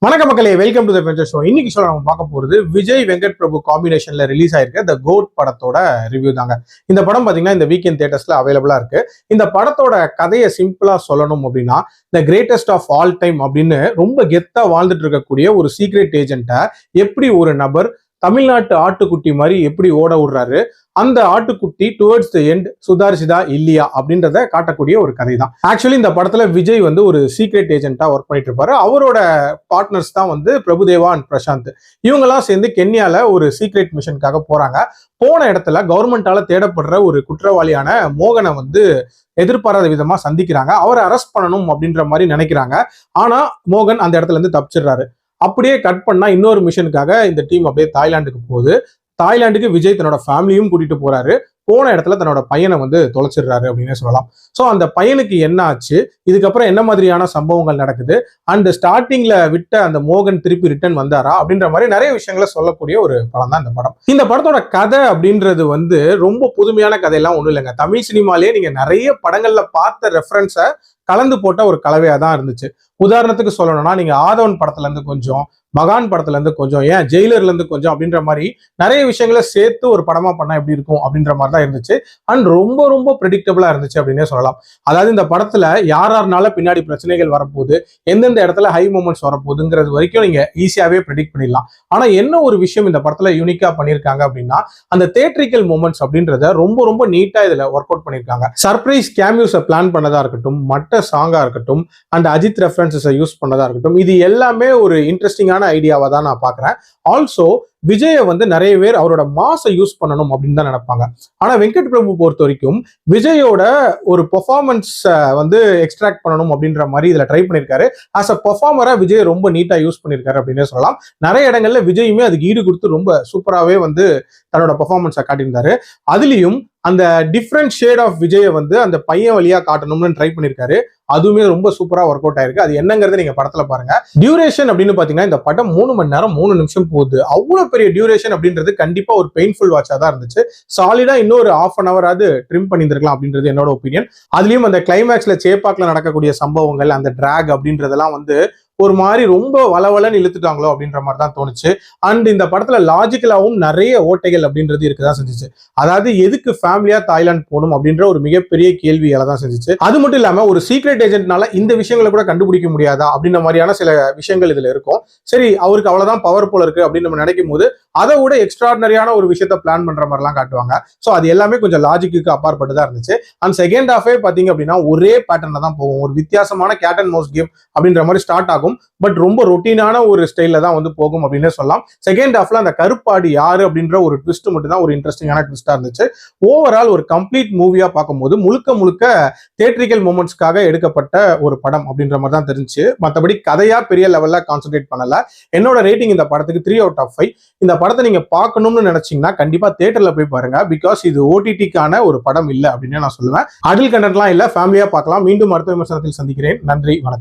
வணக்க மக்களே, welcome to the venture show. இன்னைக்கு ஷோ நம்ம பார்க்க போறது விஜய் வெங்கட் பிரபு காம்பினேஷன்ல ரிலீஸ் ஆயிருக்க த கோட் படத்தோட ரிவ்யூ தாங்க. இந்த படம் பாத்தீங்கன்னா இந்த வீக்கெண்ட் தியேட்டர்ஸ்ல அவைலபிளா இருக்கு. இந்த படத்தோட கதையை சிம்பிளா சொல்லணும் அப்படின்னா, the greatest of all time அப்படின்னு ரொம்ப கெத்தா வாழ்ந்துட்டு இருக்கக்கூடிய ஒரு சீக்ரெட் ஏஜென்ட்டை எப்படி ஒரு நபர் தமிழ்நாட்டு ஆட்டுக்குட்டி மாதிரி எப்படி ஓட விடுறாரு, அந்த ஆட்டுக்குட்டி டுவர்ட்ஸ் த எண்ட் சுதாரிச்சுதா இல்லையா அப்படின்றத காட்டக்கூடிய ஒரு கதை தான். ஆக்சுவலி இந்த படத்துல விஜய் வந்து ஒரு சீக்ரெட் ஏஜென்ட்டா ஒர்க் பண்ணிட்டு இருப்பாரு. அவரோட பார்ட்னர்ஸ் தான் வந்து பிரபுதேவா அண்ட் பிரசாந்த். இவங்கெல்லாம் சேர்ந்து கென்யால ஒரு சீக்ரெட் மிஷனுக்காக போறாங்க. போன இடத்துல கவர்மெண்டால தேடப்படுற ஒரு குற்றவாளியான மோகனை வந்து எதிர்பாராத விதமா சந்திக்கிறாங்க. அவரை அரெஸ்ட் பண்ணணும் அப்படின்ற மாதிரி நினைக்கிறாங்க. ஆனா மோகன் அந்த இடத்துல இருந்து தப்பிச்சிடுறாரு. அப்படியே கட் பண்ணா இன்னொரு மிஷனுக்காக இந்த டீம் அப்படியே தாய்லாந்துக்கு போகுது. தாய்லாந்துக்கு விஜய் தன்னோட ஃபேமிலியும் கூட்டிட்டு போறாரு. போன இடத்துல தன்னோட பையனை வந்து தொலைச்சிடுறாரு அப்படின்னு சொல்லலாம். ஸோ அந்த பையனுக்கு என்ன ஆச்சு, இதுக்கப்புறம் என்ன மாதிரியான சம்பவங்கள் நடக்குது, அண்ட் ஸ்டார்டிங்ல விட்ட அந்த மோகன் திருப்பி ரிட்டர்ன் வந்தாரா அப்படின்ற மாதிரி நிறைய விஷயங்களை சொல்லக்கூடிய ஒரு படம் தான் இந்த படம். இந்த படத்தோட கதை அப்படின்றது வந்து ரொம்ப புதுமையான கதையெல்லாம் ஒன்றும் இல்லைங்க. தமிழ் சினிமாலேயே நீங்க நிறைய படங்கள்ல பார்த்த ரெஃபரன்ஸை கலந்து போட்ட ஒரு கலவையா தான் இருந்துச்சு. உதாரணத்துக்கு சொல்லணும்னா, நீங்க ஆதவன் படத்துல இருந்து கொஞ்சம், மகான் படத்துல இருந்து கொஞ்சம், ஏன் ஜெயிலர்ல இருந்து கொஞ்சம் அப்படின்ற மாதிரி நிறைய விஷயங்களை சேர்த்து ஒரு படமா பண்ணா எப்படி இருக்கும் அப்படின்ற மாதிரி தான் இருந்துச்சு. அண்ட் ரொம்ப ரொம்ப ப்ரெடிக்டபிளா இருந்துச்சு அப்படின்னே சொல்லலாம். அதாவது இந்த படத்துல யாராருனால பின்னாடி பிரச்சனைகள் வரப்போகுது, எந்தெந்த இடத்துல ஹை மூமெண்ட்ஸ் வரப்போகுதுங்கிறது வரைக்கும் நீங்க ஈஸியாவே ப்ரெடிக்ட் பண்ணிடலாம். ஆனா என்ன ஒரு விஷயம் இந்த படத்துல யூனிக்கா பண்ணியிருக்காங்க அப்படின்னா, அந்த தியேட்ரிக்கல் மூமெண்ட்ஸ் அப்படின்றத ரொம்ப ரொம்ப நீட்டா இதுல ஒர்க் அவுட் பண்ணியிருக்காங்க. சர்ப்ரைஸ் கேமியோஸை பிளான் பண்ணதா இருக்கட்டும், மட்ட சாங்கா இருக்கட்டும், அண்ட் அஜித் ரெஃபரன்ஸை யூஸ் பண்ணதா இருக்கட்டும், இது எல்லாமே ஒரு இன்ட்ரெஸ்டிங்கான ஐடியாவா தான் நான் பாக்குறேன். ஆல்சோ விஜயை வந்து நிறைய பேர் அவரோட மாசை யூஸ் பண்ணணும் அப்படின்னு தான் நினைப்பாங்க. ஆனா வெங்கட் பிரபு பொறுத்த வரைக்கும் விஜயோட ஒரு பெர்ஃபார்மன்ஸ் வந்து எக்ஸ்ட்ராக்ட் பண்ணணும் அப்படின்ற மாதிரி இதுல ட்ரை பண்ணிருக்காரு. ஆஸ் அ பெர்ஃபார்மரா விஜய் ரொம்ப நீட்டா யூஸ் பண்ணிருக்காரு அப்படின்னு சொல்லலாம். நிறைய இடங்கள்ல விஜயுமே அதுக்கு ஈடு கொடுத்து ரொம்ப சூப்பராகவே வந்து தன்னோட பெர்ஃபார்மன்ஸை காட்டியிருந்தாரு. அதுலயும் அந்த டிஃப்ரெண்ட் ஷேட் ஆஃப் விஜயை வந்து அந்த பையன் வழியா காட்டணும்னு ட்ரை பண்ணிருக்காரு. அதுவுமே ரொம்ப சூப்பரா ஒர்க் அவுட் ஆயிருக்கு. அது என்னங்கிறத நீங்க படத்துல பாருங்க. டியூரேஷன் அப்படின்னு பாத்தீங்கன்னா இந்த படம் 3 மணி நேரம் 3 நிமிஷம் போகுது. அவ்வளவு பெரிய டியூரேஷன் அப்படின்றது கண்டிப்பா ஒரு பெயின்ஃபுல் வாட்சா தான் இருந்துச்சு. சாலிடா இன்னொரு ½ அன் அவர் அது ட்ரிம் பண்ணியிருந்திருக்கலாம் அப்படின்றது என்னோட ஒப்பீனியன். அதுலயும் அந்த கிளைமேக்ஸ்ல சேப்பாக்ல நடக்கக்கூடிய சம்பவங்கள், அந்த டிராக் அப்படின்றதெல்லாம் வந்து ஒரு மாதிரி ரொம்ப வளவலன்னு இழுத்துட்டாங்களோ அப்படின்ற மாதிரி தான் தோணுச்சு. அண்ட் இந்த படத்துல லாஜிக்கலாவும் நிறைய ஓட்டைகள் அப்படின்றது இருக்குதான் செஞ்சுச்சு. அதாவது எதுக்கு ஃபேமிலியா தாய்லாந்து போகணும் அப்படின்ற ஒரு மிகப்பெரிய கேள்வியால தான் செஞ்சுச்சு. அது மட்டும் இல்லாம ஒரு சீக்ரெட் ஏஜென்ட்னால இந்த விஷயங்களை கூட கண்டுபிடிக்க முடியாதா அப்படின்ற மாதிரியான சில விஷயங்கள் இதுல இருக்கும். சரி, அவருக்கு அவ்வளவுதான் பவர் போல இருக்கு அப்படின்னு நம்ம நினைக்கும் போது அதை விட எக்ஸ்ட்ராடினரியான ஒரு விஷயத்த பிளான் பண்ற மாதிரிலாம் காட்டுவாங்க. ஸோ அது எல்லாமே கொஞ்சம் லாஜிக்கு அப்பாற்பட்டு தான் இருந்துச்சு. அண்ட் செகண்ட் ஹாஃபே பாத்தீங்க அப்படின்னா ஒரே பேட்டர்ல தான் போகும். ஒரு வித்தியாசமான கேட் அண்ட் மவுஸ் கேம் அப்படின்ற மாதிரி ஸ்டார்ட் ஆகும். பட் ரொம்ப ரொட்டீனான ஒரு ஸ்டைல்ல தான் வந்து போகும் அப்படின்னு சொல்லலாம். செகண்ட் ஹாஃப்ல அந்த கருப்பாடி யாரு அப்படின்ற ஒரு ட்விஸ்ட் மட்டும் தான் ஒரு இன்ட்ரெஸ்டிங்கான ட்விஸ்டா இருந்துச்சு. ஓவரால் ஒரு கம்ப்ளீட் மூவியா பார்க்கும்போது முழுக்க முழுக்க தியேட்ரிக்கல் மூமெண்ட்ஸ்க்காக எடுக்கப்பட்ட ஒரு படம் அப்படின்ற மாதிரி தான் தெரிஞ்சு. மற்றபடி கதையா பெரிய லெவல்ல கான்சென்ட்ரேட் பண்ணல. என்னோட ரேட்டிங் இந்த படத்துக்கு 3/5. இந்த படத்தை நீங்க பார்க்கணும்னு நினைச்சீங்கன்னா கண்டிப்பா தியேட்டர்ல போய் பாருங்க. பிகாஸ் இது ஓடிடிக்கான ஒரு படம் இல்லை அப்படின்னு நான் சொல்லுவேன். அடல்ட் கண்டென்ட்லாம் இல்ல, ஃபேமிலியா பார்க்கலாம். மீண்டும் அடுத்த விமர்சனத்தில் சந்திக்கிறேன். நன்றி, வணக்கம்.